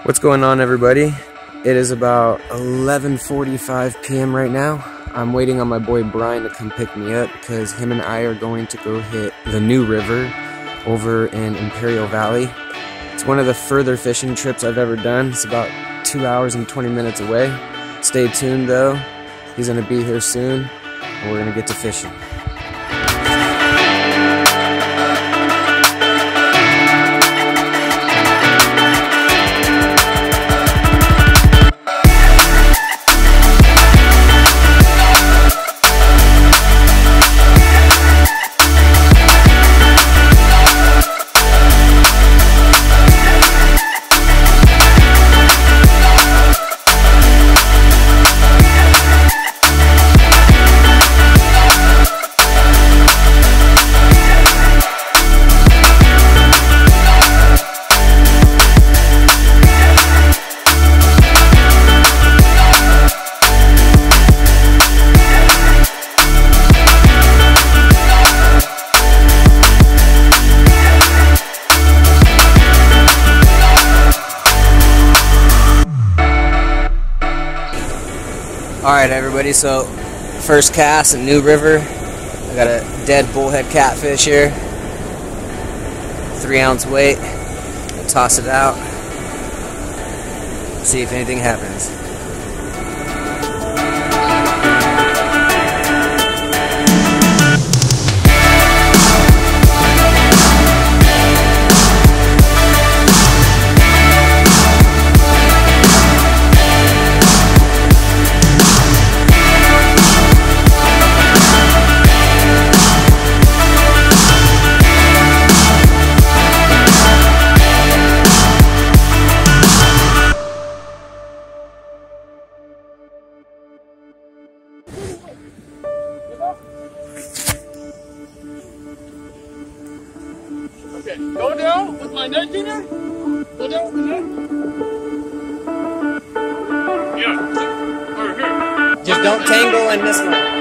What's going on, everybody? It is about 11:45 p.m. right now. I'm waiting on my boy Brian to come pick me up because him and I are going to go hit the new river over in Imperial Valley. It's one of the further fishing trips I've ever done. It's about 2 hours and 20 minutes away. Stay tuned though. He's going to be here soon and we're going to get to fishing. Alright everybody, so first cast in New River. I got a dead bullhead catfish here. 3-ounce weight. I'll toss it out. See if anything happens. Okay, go down with my net tuner. Go down with the net. Yeah, over here. Just don't tangle in this one.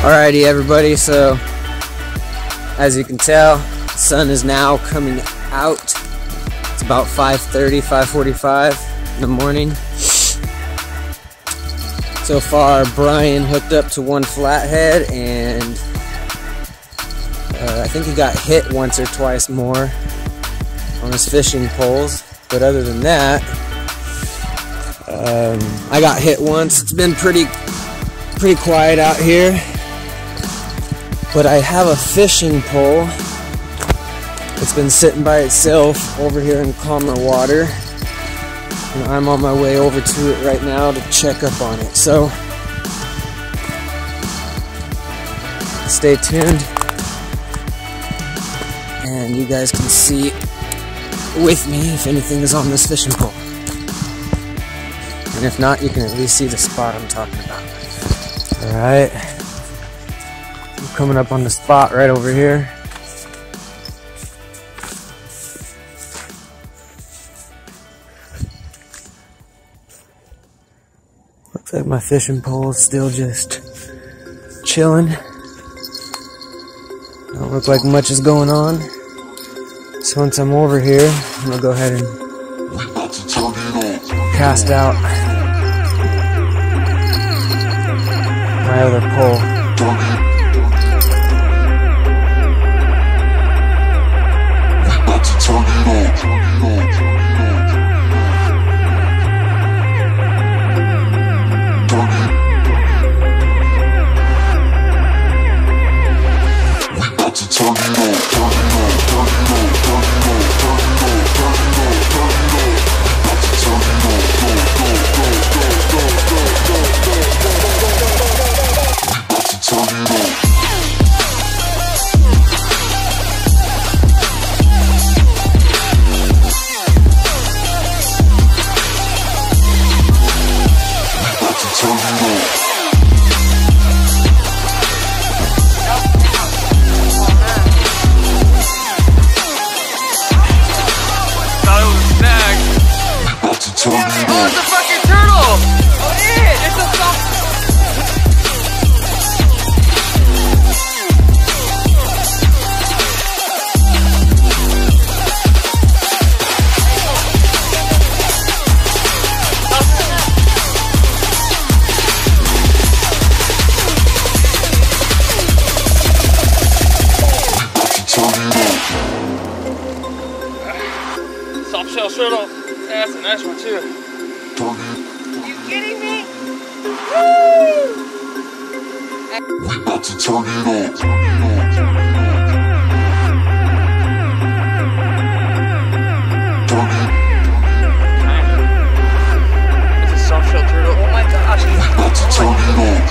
Alrighty everybody, so as you can tell, the sun is now coming out. It's about 5:30, 5:45 in the morning. So far Brian hooked up to one flathead and I think he got hit once or twice more on his fishing poles, but other than that I got hit once. It's been pretty quiet out here. But I have a fishing pole. It's been sitting by itself over here in calmer water. And I'm on my way over to it right now to check up on it. So, stay tuned. And you guys can see with me if anything is on this fishing pole. And if not, you can at least see the spot I'm talking about. Alright. Coming up on the spot right over here. Looks like my fishing pole is still just chilling. Don't look like much is going on. So once I'm over here, I'm gonna go ahead and cast out my other pole. Turn it on. Oh, it's a fucking turtle! Oh, it's a soft. SoftShells turtle. Yeah, that's a nice one too. You kidding me? Woo! We about to turn it up. It's a softshell turtle. Oh my gosh. We about to turn it up.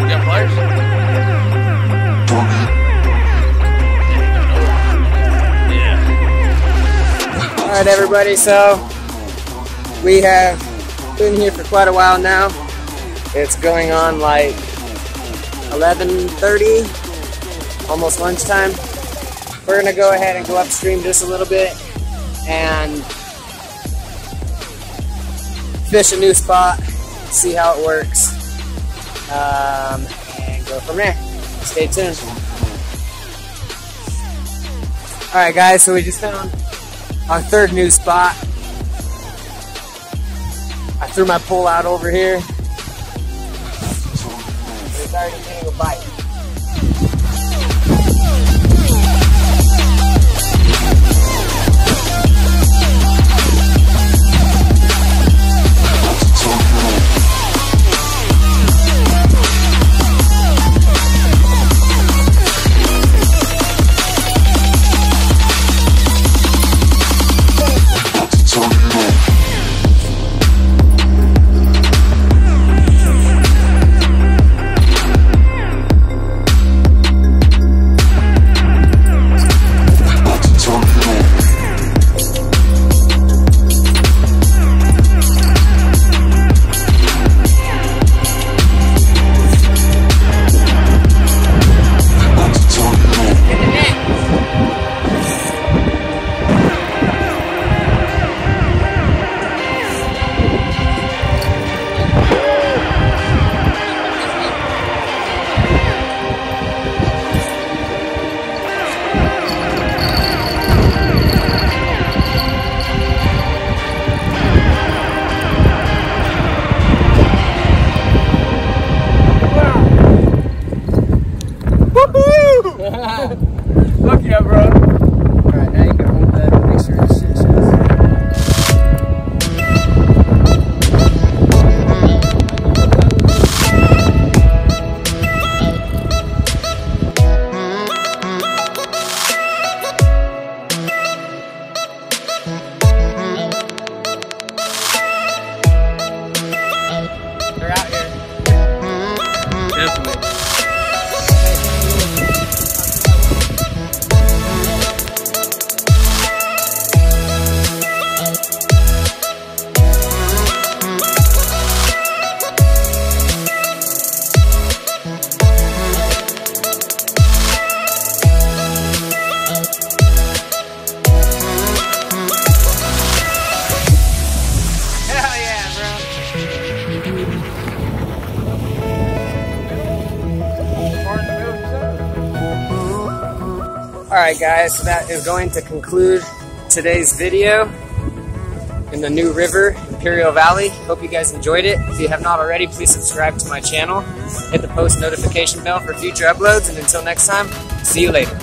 You got pliers? Alright everybody, so we have been here for quite a while now. It's going on like 11:30, almost lunchtime. We're gonna go ahead and go upstream just a little bit and fish a new spot, see how it works, and go from there. Stay tuned. Alright guys, so we just found our third new spot. I threw my pole out over here. It's already getting a bite. Fuck yeah, bro. Alright, now you can hold that and make sure this shit shows. They're out here. Definitely. Alright guys, so that is going to conclude today's video in the new river, Imperial Valley. Hope you guys enjoyed it. If you have not already, please subscribe to my channel. Hit the post notification bell for future uploads, and until next time, see you later.